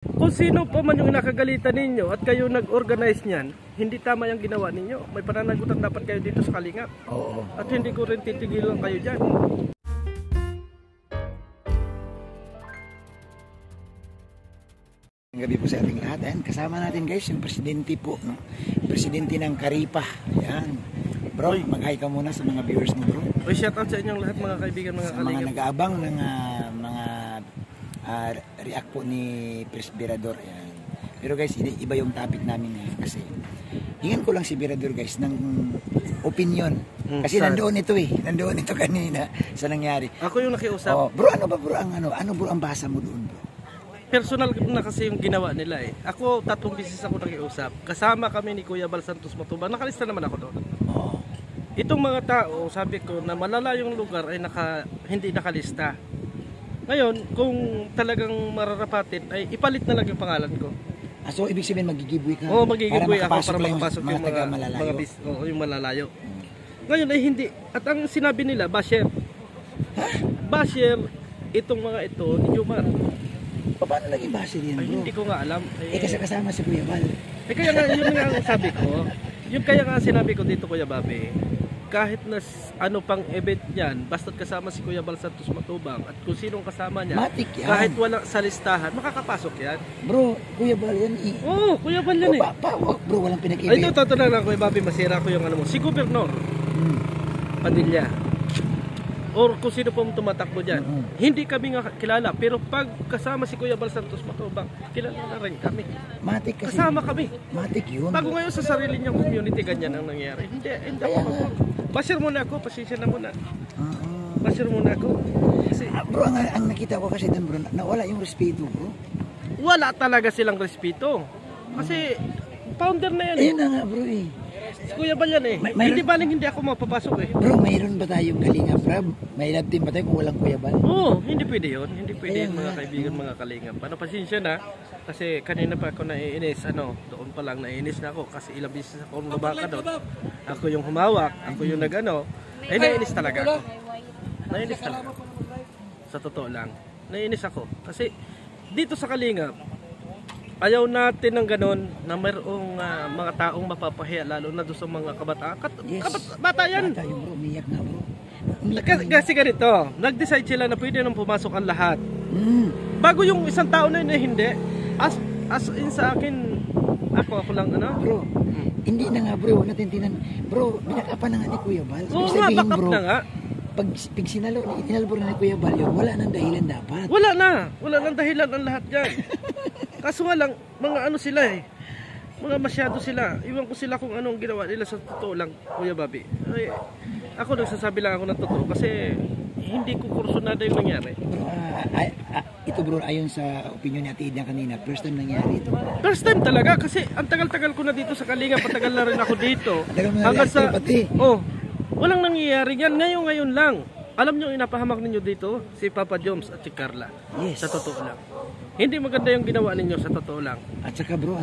Kung sino pa man yung nakagalitan ninyo at kayo nag-organize niyan, hindi tama yung ginawa ninyo. May pananagutan dapat kayo dito sa Kalingap. Oo. At hindi ko rin titigilan kayo dyan. Gabi po sa ating lahat. Ayan, kasama natin guys yung presidente po, no? Presidente ng Karipa. Ayan. Bro, mag-hi ka muna sa mga viewers mo, bro. Oy, shout out sa inyong lahat mga kaibigan, mga sa Kalingap. mga nag-aabang ng mga react po ni Presbyrador. Ayan. Pero guys, iba yung topic namin ngayon kasi hingan ko lang si Birador guys ng opinion. Kasi nandoon ito nandoon ito kanina sa nangyari. Ako yung nakiusap. Oh, bro, ano ba bro ang ano bro ang basa mo doon, bro? Personal na kasi yung ginawa nila eh. Ako, 3 beses ako nakiusap. Kasama kami ni Kuya Bal Santos Matubang. Nakalista naman ako doon. Oh. Itong mga tao, sabi ko na malala yung lugar ay hindi nakalista. Ngayon, kung talagang mararapatin, ay ipalit na lang yung pangalan ko. So, ibig sabihin magigiveaway ka? Oo, magigiveaway ako para makapasok yung taga malalayo. Yung malalayo. Ngayon ay hindi. At ang sinabi nila, basher. Basher, itong mga ito, ni Jomar. Paano naging basher yan, bro? Ay, hindi ko nga alam. Kasi kasama si Kuya Bal. Kaya nga, yun nga ang sabi ko. Yung kaya nga sinabi ko dito, Kuya Bobby, kahit na ano pang event yan, basta't kasama si Kuya Bal Santos Matubang at kung sinong kasama niya, matik yan. Kahit wala sa listahan, makakapasok yan. Bro, Kuya Bal yan Oo, Kuya Bal yan bro, walang pinag-event. Ay, ito na lang, Kuya Bobby, masira ko yung ano mo. Si Gobernador Padilla, or kung sino po tumatakbo dyan, hindi kami nga kilala, pero pag kasama si Kuya Bal Santos Matubang, kilala na rin kami. Matik kasi. Kasama kami. Matik yun. Bago ngayon sa sarili niyang community, ganyan ang nangyari. Hindi ako. Basher muna ako, pasensya na muna. Basher muna ako. Kasi, bro, ang nakita ko kasi doon, bro, nawala yung respeto, bro. Wala talaga silang respeto. Kasi, founder na yan Ayun na nga, bro Si Kuya Bal yan hindi baling hindi ako mapapasok Bro, mayroon ba tayong Kalingap Rab? May love team ba tayo kung walang Kuya Bal? Oo, hindi pwede yun. Hindi pwede yun, mga kaibigan, mga Kalingap. Pasensya na. Kasi kanina pa ako naiinis. Doon pa lang naiinis na ako. Kasi ilang beses ako lumaka doon. Ako yung humawak. Ako yung naiinis talaga ako. Naiinis talaga ako. Sa totoo lang. Naiinis ako. Kasi dito sa Kalingap, ayaw natin ng ganon na mayroong mga taong mapapahiya, lalo na doon sa mga kabataan. Bata yan. Bata yung bro, umiyak na bro. Kasi ganito, nag-decide sila na pwede nang pumasok ang lahat. Bago yung isang tao na yun hindi. As in sa akin, ako lang bro. Hindi na nga bro, natin tinan. Bro, binakapan na nga ni Kuya Bal. Oo nga, back up na nga. Pag itinalbo na ni Kuya Bal yun, wala nang dahilan dapat. Wala nang dahilan ang lahat dyan. Kaso nga lang, mga sila mga masyado sila. Iwan ko sila kung anong ginawa nila sa totoo lang, Kuya Bobby. Ay, ako nagsasabi lang ako ng totoo kasi hindi ko kursunada yung nangyari. Ito bro, ayon sa opinion ni Ate Ida kanina, first time nangyari ito. First time talaga kasi ang tagal-tagal ko na dito sa Kalingap, patagal na rin ako dito. Hanggang sa walang nangyayari yan. Ngayon lang. Alam nyo, inapahamak ninyo dito si Papa Joms at si Carla. Yes. Sa totoo lang. Hindi maganda yung ginawa ninyo, sa totoo lang. At saka bro,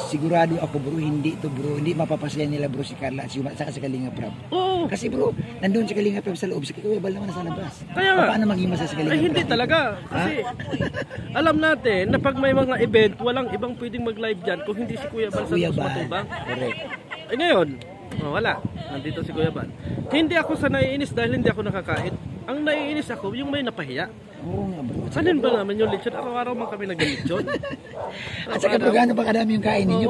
sigurado ako bro, hindi mapapasaya nila bro si Carla at saka si Kalingap Rab. Oo. Kasi bro, nandun si Kalingap Rab sa loob, si Kuya Bal naman nasa labas. Kaya nga. Paano maging masaya si Kalingap Rab? Ay, hindi talaga. Kasi alam natin na pag may mga event, walang ibang pwedeng mag-live dyan kung hindi si Kuya Bal Santos Matubang. Correct. Ay ngayon, wala. Nandito si Kuya Bal. Hindi ako sa naiinis dahil hindi ako nakakain. Ang naiinis ako, yung may napahiya. Oo nga bro. Sanin ba naman yung lechon? Araw-araw man kami nag-lechon. At saka bro, gaano ba kadami yung kain ninyo?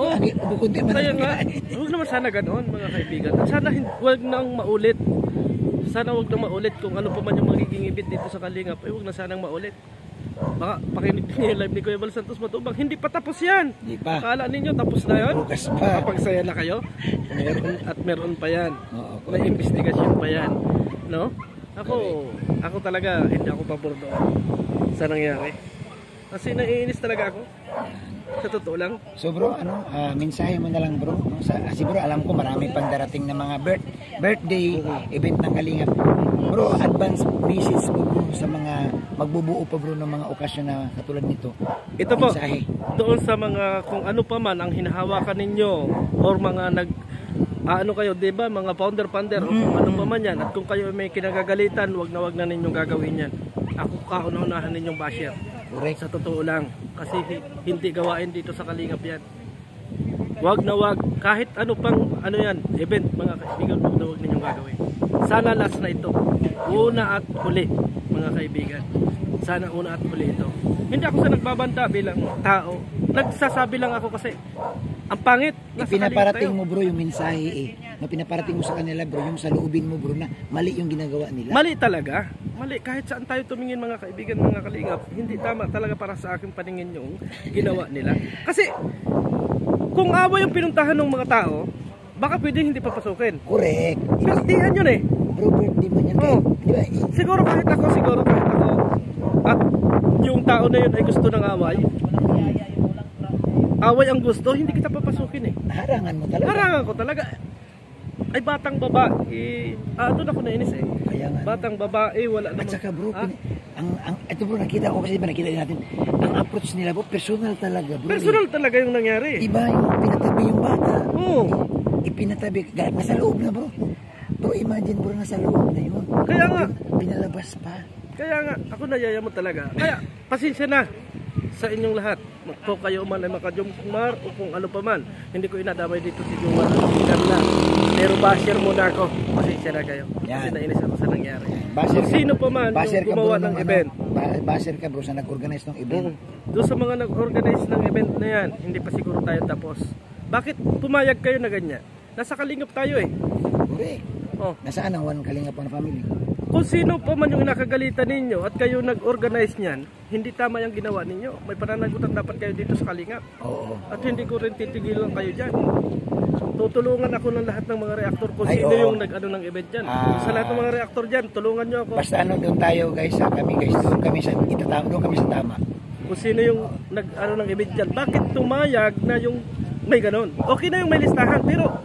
Bukod din man ang kain. Huwag naman sana ganoon, mga kaibigan. Sana huwag nang maulit. Sana huwag nang maulit kung ano pa man yung magiging event dito sa Kalingap. Ay huwag na sanang maulit. Baka pakinig niyo yung live ni Kuya Bal Santos Matubang. Hindi pa tapos yan. Hindi pa. Akala ninyo tapos na yun? Bukas pa. Kapagsaya na kayo. Meron pa yan. May investigasyon pa yan. No? Ako talaga hindi ako pabor doon sa nangyari. Kasi naiinis talaga ako. Sa totoo lang. So bro, mensahe mo na lang bro. Kasi bro, alam ko marami pang darating na mga birthday event ng Kalingap. Bro, advance message mo bro sa mga magbubuo pa bro ng mga okasyon na katulad nito. Ito po, doon sa mga kung ano pa man ang hinahawakan ninyo or mga kayo, 'di ba, mga founder o kung ano pa man 'yan, at kung kayo may kinagagalitan, wag na ninyong gagawin 'yan. Ako kauna-unahan ninyong basher. Correct. Sa totoo lang. Kasi hindi gawain dito sa Kalingap yan. Wag na wag. Kahit ano pang ano yan, event mga kaibigan, wag na wag ninyong gagawin. Sana last na ito. Una at huli mga kaibigan. Sana una at huli ito. Hindi ako sa nagbabanta bilang tao. Nagsasabi lang ako kasi ang pangit. Pinaparating mo bro yung mensahe eh. Na pinaparating mo sa kanila bro, yung sa loobin mo bro na mali yung ginagawa nila. Mali talaga. Mali. Kahit saan tayo tumingin mga kaibigan, mga kalingap, hindi tama talaga para sa aking paningin yung ginawa nila. Kasi kung away yung pinuntahan ng mga tao, baka pwede hindi papasukin. Correct. Birthdayan yun eh. Bro, birthday man yan. Oh. Di ba? Siguro kahit ako. At yung tao na yun ay gusto ng away. Away ang gusto, hindi kita papasukin eh. Harangan mo talaga. Harangan ko talaga. Ay batang babae. Doon ako nainis eh. Kaya nga. Batang babae, wala namang... At saka bro, ito bro, nakita ko kasi nakita din natin, ang approach nila bro, personal talaga bro. Personal talaga yung nangyari. Diba, yung pinatabi yung bata. Oo. Ipinatabi, nasa loob na bro. Bro, imagine bro, nasa loob na yun. Kaya nga. Pinalabas pa. Kaya nga, ako nayayamot talaga. Kaya, pasensya na sa inyong lahat. Kung kayo man ay makajumar o kung ano pa man. Hindi ko inadamay dito si Jumar. Na. Pero basher muna ako. Pasensya na kayo. Kasi nainis ako sa nangyari. Kung sino pa man yung gumawa ng event. Basher ka bro sa nag-organize ng event. Doon sa mga nag-organize ng event na yan, hindi pa siguro tayo tapos. Bakit pumayag kayo na ganyan? Nasa Kalingap tayo eh. Correct. Oh. Nasaan ang One Kalingap One Family? Kung sino pa man yung nakagalitan ninyo at kayo nag-organize niyan, hindi tama yung ginawa ninyo. May pananagutan dapat kayo dito sa Kalingap. Oo. At hindi ko rin titigilan kayo dyan. Tutulungan ako ng lahat ng mga reaktor kung sino yung nag-ano ng event dyan. Sa lahat ng mga reaktor dyan, tulungan nyo ako. Basta ano doon tayo guys, doon kami sa tama. Kung sino yung nag-ano ng event dyan. Bakit tumayag na yung may ganon? Okay na yung may listahan, pero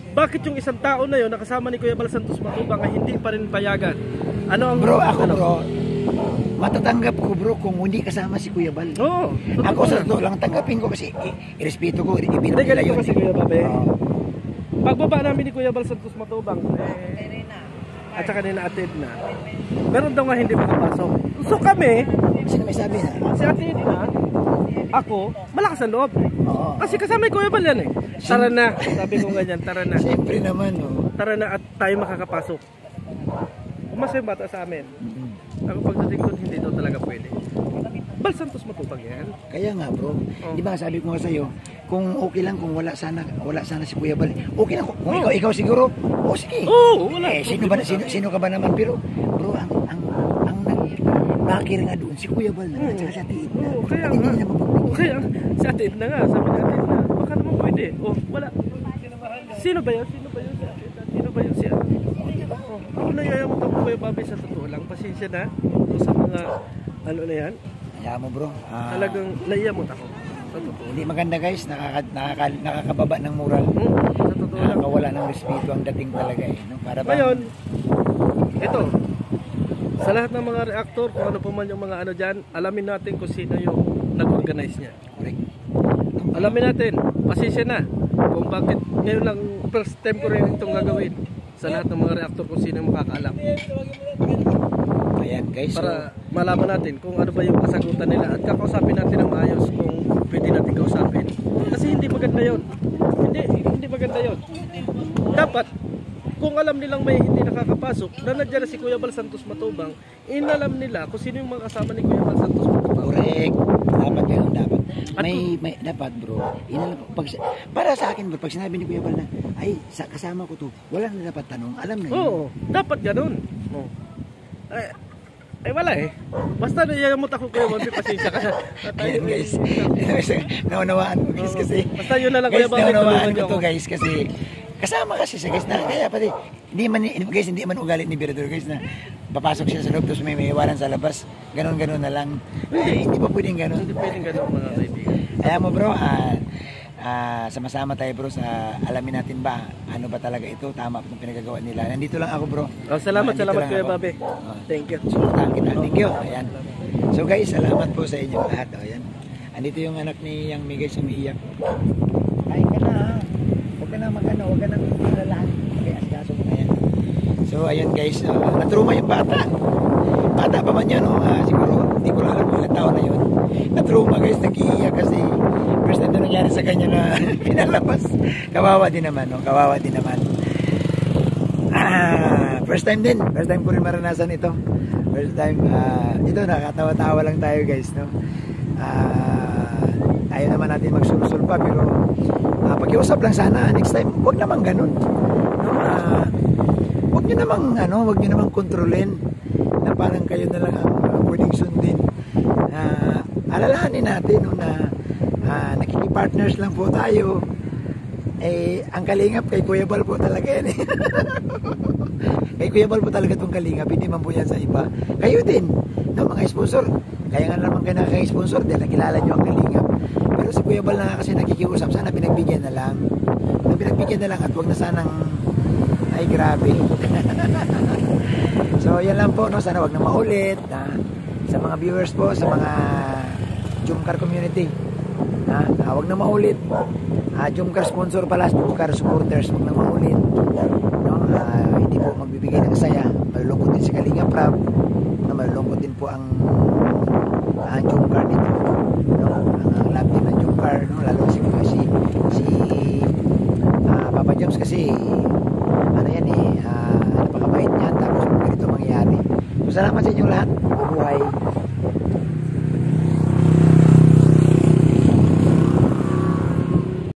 bakit yung isang tao na yun nakasama ni Kuya Bal Santos Matubang ay hindi pa rin payagan? Ano ang bro, ako bro, matatanggap ko bro kung hindi kasama si Kuya Bal. Oo. Ako sa totoo lang tanggapin ko kasi irespeto ko, hindi ganito kasi Kuya Babe. Pagbaba namin ni Kuya Bal Santos Matubang, at saka nina-attend na, meron daw nga hindi makapasok. So kami, sino may sabi na? Si Ate Edna, ako, malakas ang loob. Oo. Kasi kasama yung Kuya Bal yan eh. Tara na, sabi ko ganyan, tara na. Siyempre naman, Tara na at tayo makakapasok. Umasa yung bata sa amin. Ako pagdating doon, hindi daw talaga pwede. Bal Santos Matubang yan. Kaya nga bro, di ba sabi ko nga sa'yo, kung okay lang kung wala sana si Kuya Bal, okay lang kung ikaw siguro, sige. Wala. Sino ka ba naman, pero bro, ang bakir nga doon si Kuya Bal na at saka si Ate Edna. Kaya hindi nga. na mapagbigyan. Kaya si Ate Edna nga, sabi ni Ate Edna, baka naman pwede. Wala. Sino ba yun? Sino ba yun si Ate Edna? Sino ba yun si Ate Edna? Ako nayayamot ako Kuya Bobby sa totoo lang. Pasensya na. Sa mga ano na yan. Kaya mo bro. Talagang nayayamot ako. Sa totoo. Hindi maganda guys, nakakababa ng moral. Sa totoo lang. Nakakawala ng respeto ang dating talaga eh. No? Para Ngayon, ito. Sa lahat ng mga reaktor, kung ano pa man yung mga ano dyan, alamin natin kung sino yung nag-organize niya. Correct. Alamin natin, pasensya na kung bakit ngayon lang first time ko rin itong gagawin sa lahat ng mga reaktor kung sino yung makakaalam. Ayan guys. Para malaman natin kung ano ba yung kasagutan nila at kakausapin natin ng maayos kung pwede natin kausapin. Kasi hindi maganda yun. Hindi maganda yun. Dapat, kung alam nilang may hindi nakakapasok, na nandiyan na si Kuya Bal Santos Matubang, inalam nila kung sino yung mga kasama ni Kuya Bal Santos Matubang. Correct. Dapat yun, dapat. May dapat bro. Para sa akin bro, pag sinabi ni Kuya Bal na, ay, kasama ko to, wala na dapat tanong, alam na yun. Oo, dapat ganun. Ay wala eh. Basta nayayamot ako Kuya Bal, pasensya ka. Ayan guys. Naunawaan ko guys kasi. Basta yun na lang Kuya Bal. Naunawaan ko to guys kasi kasama kasi siya guys na kaya pati hindi man ugali ni Birador guys na papasok siya sa loob tapos may iwanan sa labas, ganon na lang. Hindi pa pwedeng ganon. Hindi pwedeng ganon mga kaibigan. Kaya mo bro, sama-sama tayo bro sa alamin natin ba ano ba talaga ito, tama kung pinagagawa nila. Nandito lang ako bro. Salamat Kuya Babe. Thank you. Thank you. Ayan. So guys, salamat po sa inyo lahat. Ayan. Andito yung anak ni Yang Miguel sa umiiyak. Ay ka na. Huwag ka na magano, huwag ka na lahat. Okay, asgaso mo na yan. So ayan guys, natruma yung bata. bata pa man yun, no? Siguro, hindi ko alam kung ilang taon na yun. Na-trauma guys, nag-iiyak kasi first time na nangyari sa kanya na pinalabas. Kawawa din naman, no? Kawawa din naman. First time din. First time ko rin maranasan ito. First time, ito, nakatawa-tawa lang tayo guys, no? Ayaw naman natin magsusul pa, pero pakiusap lang sana. Next time, huwag naman ganun. No? Huwag nyo namang kontrolin na parang kayo na lang ang pwedeng sundin. Alalahanin natin no, na nakikipartners lang po tayo. Ang kalingap kay Kuya Bal po talaga yan. Kay Kuya Bal po talaga itong kalingap, hindi man po yan sa iba. Kayo din, no, mga sponsor. Kaya nga naman kayo nakaka-sponsor dahil nakilala nyo ang kalingap. Pero si Kuya Bal na kasi nakikiusap, sana pinagbigyan na lang. Pinagbigyan na lang at huwag na sanang ay grabe. So yan lang po, no? Sana wag na maulit sa mga viewers po, sa mga Jumcar community. Wag na maulit. Jumcar sponsor pala, Jumcar supporters, wag na maulit. No? Hindi po magbibigay ng saya. Malulungkot din si Kalinga Prab. No? Malulungkot din po ang Jumcar dito. No? Ang love din ng Jumcar, no? Lalo si Papa Joms kasi napakabait niyan, tapos ganito mangyayari. So, salamat sa inyong lahat. Mabuhay.